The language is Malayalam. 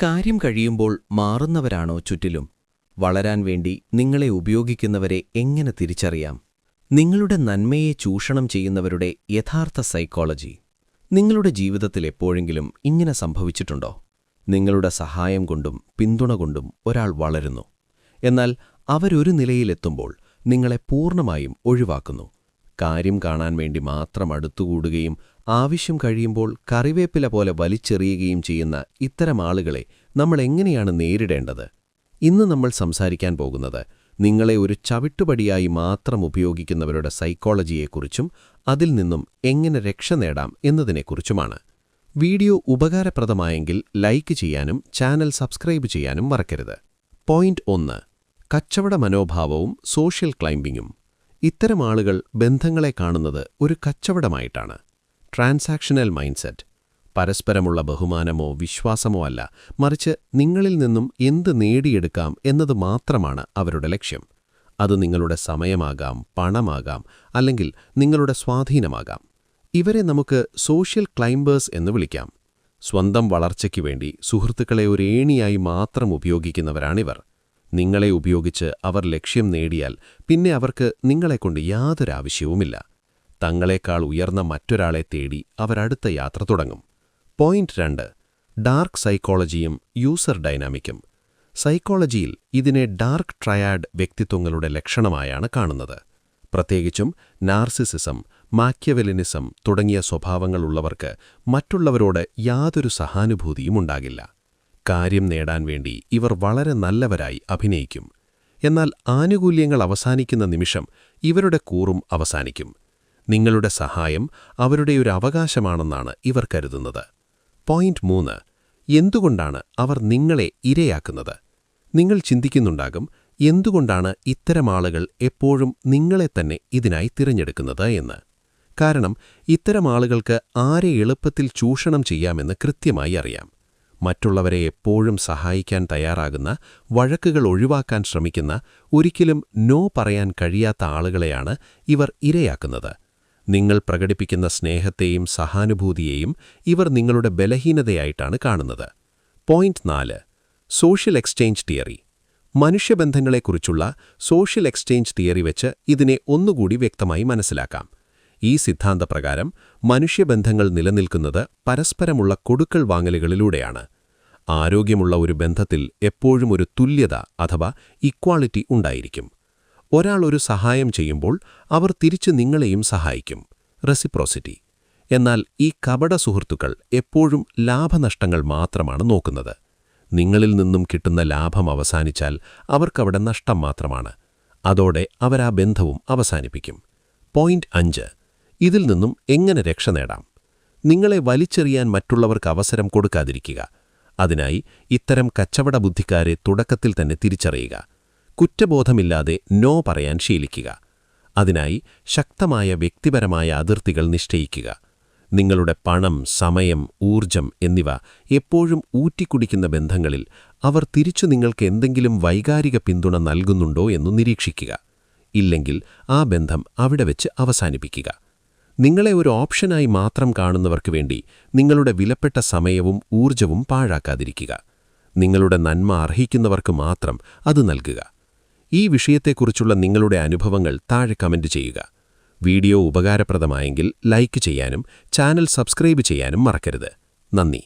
കാര്യം കഴിയുമ്പോൾ മാറുന്നവരാണോ ചുറ്റിലും? വളരാൻ വേണ്ടി നിങ്ങളെ ഉപയോഗിക്കുന്നവരെ എങ്ങനെ തിരിച്ചറിയാം? നിങ്ങളുടെ നന്മയെ ചൂഷണം ചെയ്യുന്നവരുടെ യഥാർത്ഥ സൈക്കോളജി. നിങ്ങളുടെ ജീവിതത്തിൽ എപ്പോഴെങ്കിലും ഇങ്ങനെ സംഭവിച്ചിട്ടുണ്ടോ? നിങ്ങളുടെ സഹായം കൊണ്ടും പിന്തുണ കൊണ്ടും ഒരാൾ വളരുന്നു. എന്നാൽ അവരൊരു നിലയിലെത്തുമ്പോൾ നിങ്ങളെ പൂർണ്ണമായും ഒഴിവാക്കുന്നു. കാര്യം കാണാൻ വേണ്ടി മാത്രം അടുത്തുകൂടുകയും ആവശ്യം കഴിയുമ്പോൾ കറിവേപ്പില പോലെ വലിച്ചെറിയുകയും ചെയ്യുന്ന ഇത്തരം ആളുകളെ നമ്മൾ എങ്ങനെയാണ് നേരിടേണ്ടത്? ഇന്ന് നമ്മൾ സംസാരിക്കാൻ പോകുന്നത് നിങ്ങളെ ഒരു ചവിട്ടുപടിയായി മാത്രം ഉപയോഗിക്കുന്നവരുടെ സൈക്കോളജിയെക്കുറിച്ചും അതിൽ നിന്നും എങ്ങനെ രക്ഷ നേടാം എന്നതിനെക്കുറിച്ചുമാണ്. വീഡിയോ ഉപകാരപ്രദമായെങ്കിൽ ലൈക്ക് ചെയ്യാനും ചാനൽ സബ്സ്ക്രൈബ് ചെയ്യാനും മറക്കരുത്. പോയിന്റ് 1. കച്ചവട മനോഭാവവും സോഷ്യൽ ക്ലൈംബിങ്ങും. ഇത്തരം ആളുകൾ ബന്ധങ്ങളെ കാണുന്നത് ഒരു കച്ചവടമായിട്ടാണ്. Transactional mindset. പരസ്പരമുള്ള ബഹുമാനമോ വിശ്വാസമോ അല്ല, മറിച്ച് നിങ്ങളിൽ നിന്നും എന്ത് നേടിയെടുക്കാം എന്നത് മാത്രമാണ് അവരുടെ ലക്ഷ്യം. അത് നിങ്ങളുടെ സമയമാകാം, പണമാകാം, അല്ലെങ്കിൽ നിങ്ങളുടെ സ്വാധീനമാകാം. ഇവരെ നമുക്ക് സോഷ്യൽ ക്ലൈംബേഴ്സ് എന്ന് വിളിക്കാം. സ്വന്തം വളർച്ചയ്ക്ക് വേണ്ടി സുഹൃത്തുക്കളെ ഒരു ഏണിയായി മാത്രം ഉപയോഗിക്കുന്നവരാണിവർ. നിങ്ങളെ ഉപയോഗിച്ച് അവർ ലക്ഷ്യം നേടിയാൽ പിന്നെ അവർക്ക് നിങ്ങളെക്കൊണ്ട് യാതൊരാവശ്യവുമില്ല. തങ്ങളെക്കാൾ ഉയർന്ന മറ്റൊരാളെ തേടി അവരടുത്ത യാത്ര തുടങ്ങും. പോയിന്റ് 2. ഡാർക്ക് സൈക്കോളജിയും യൂസർ ഡൈനാമിക്കും. സൈക്കോളജിയിൽ ഇതിനെ ഡാർക്ക് ട്രയാഡ് വ്യക്തിത്വങ്ങളുടെ ലക്ഷണമായാണ് കാണുന്നത്. പ്രത്യേകിച്ചും നാർസിസിസം, മാക്യവെലിനിസം തുടങ്ങിയ സ്വഭാവങ്ങളുള്ളവർക്ക് മറ്റുള്ളവരോട് യാതൊരു സഹാനുഭൂതിയും ഉണ്ടാകില്ല. കാര്യം നേടാൻ വേണ്ടി ഇവർ വളരെ നല്ലവരായി അഭിനയിക്കും. എന്നാൽ ആനുകൂല്യങ്ങൾ അവസാനിക്കുന്ന നിമിഷം ഇവരുടെ കൂറും അവസാനിക്കും. നിങ്ങളുടെ സഹായം അവരുടെ ഒരു അവകാശമാണെന്നാണ് ഇവർ കരുതുന്നത്. പോയിന്റ് 3. എന്തുകൊണ്ടാണ് അവർ നിങ്ങളെ ഇരയാക്കുന്നത്? നിങ്ങൾ ചിന്തിക്കുന്നുണ്ടാകും, എന്തുകൊണ്ടാണ് ഇത്തരം ആളുകൾ എപ്പോഴും നിങ്ങളെ തന്നെ ഇതിനായി തിരഞ്ഞെടുക്കുന്നത് എന്ന്. കാരണം ഇത്തരം ആളുകൾക്ക് ആരെ എളുപ്പത്തിൽ ചൂഷണം ചെയ്യാമെന്ന് കൃത്യമായി അറിയാം. മറ്റുള്ളവരെ എപ്പോഴും സഹായിക്കാൻ തയ്യാറാകുന്ന, വഴക്കുകൾ ഒഴിവാക്കാൻ ശ്രമിക്കുന്ന, ഒരിക്കലും നോ പറയാൻ കഴിയാത്ത ആളുകളെയാണ് ഇവർ ഇരയാക്കുന്നത്. നിങ്ങൾ പ്രകടിപ്പിക്കുന്ന സ്നേഹത്തെയും സഹാനുഭൂതിയെയും ഇവർ നിങ്ങളുടെ ബലഹീനതയായിട്ടാണ് കാണുന്നത്. പോയിന്റ് 4. Social exchange theory. മനുഷ്യബന്ധങ്ങളെക്കുറിച്ചുള്ള സോഷ്യൽ എക്സ്ചേഞ്ച് തിയറി വെച്ച് ഇതിനെ ഒന്നുകൂടി വ്യക്തമായി മനസ്സിലാക്കാം. ഈ സിദ്ധാന്തപ്രകാരം മനുഷ്യബന്ധങ്ങൾ നിലനിൽക്കുന്നത് പരസ്പരമുള്ള കൊടുക്കൽ വാങ്ങലുകളിലൂടെയാണ്. ആരോഗ്യമുള്ള ഒരു ബന്ധത്തിൽ എപ്പോഴും ഒരു തുല്യത അഥവാ ഇക്വാളിറ്റി ഉണ്ടായിരിക്കും. ഒരാൾ ഒരു സഹായം ചെയ്യുമ്പോൾ അവർ തിരിച്ച് നിങ്ങളെയും സഹായിക്കും. റെസിപ്രോസിറ്റി. എന്നാൽ ഈ കപട സുഹൃത്തുക്കൾ എപ്പോഴും ലാഭനഷ്ടങ്ങൾ മാത്രമാണ് നോക്കുന്നത്. നിങ്ങളിൽ നിന്നും കിട്ടുന്ന ലാഭം അവസാനിച്ചാൽ അവർക്കവിടെ നഷ്ടം മാത്രമാണ്. അതോടെ അവരാ ബന്ധവും അവസാനിപ്പിക്കും. പോയിന്റ് 5. ഇതിൽ നിന്നും എങ്ങനെ രക്ഷ നേടാം? നിങ്ങളെ വലിച്ചെറിയാൻ മറ്റുള്ളവർക്ക് അവസരം കൊടുക്കാതിരിക്കുക. അതിനായി ഇത്തരം കച്ചവട ബുദ്ധിക്കാരെ തുടക്കത്തിൽ തന്നെ തിരിച്ചറിയുക. കുറ്റബോധമില്ലാതെ നോ പറയാൻ ശീലിക്കുക. അതിനായി ശക്തമായ വ്യക്തിപരമായ അതിർത്തികൾ നിശ്ചയിക്കുക. നിങ്ങളുടെ പണം, സമയം, ഊർജം എന്നിവ എപ്പോഴും ഊറ്റിക്കുടിക്കുന്ന ബന്ധങ്ങളിൽ അവർ തിരിച്ചു നിങ്ങൾക്ക് എന്തെങ്കിലും വൈകാരിക പിന്തുണ നൽകുന്നുണ്ടോ എന്നു നിരീക്ഷിക്കുക. ഇല്ലെങ്കിൽ ആ ബന്ധം അവിടെ വെച്ച് അവസാനിപ്പിക്കുക. നിങ്ങളെ ഒരു ഓപ്ഷനായി മാത്രം കാണുന്നവർക്ക് വേണ്ടി നിങ്ങളുടെ വിലപ്പെട്ട സമയവും ഊർജവും പാഴാക്കാതിരിക്കുക. നിങ്ങളുടെ നന്മ അർഹിക്കുന്നവർക്ക് മാത്രം അത് നൽകുക. ഈ വിഷയത്തെക്കുറിച്ചുള്ള നിങ്ങളുടെ അനുഭവങ്ങൾ താഴെ കമന്റ് ചെയ്യുക. വീഡിയോ ഉപകാരപ്രദമായെങ്കിൽ ലൈക്ക് ചെയ്യാനും ചാനൽ സബ്സ്ക്രൈബ് ചെയ്യാനും മറക്കരുത്. നന്ദി.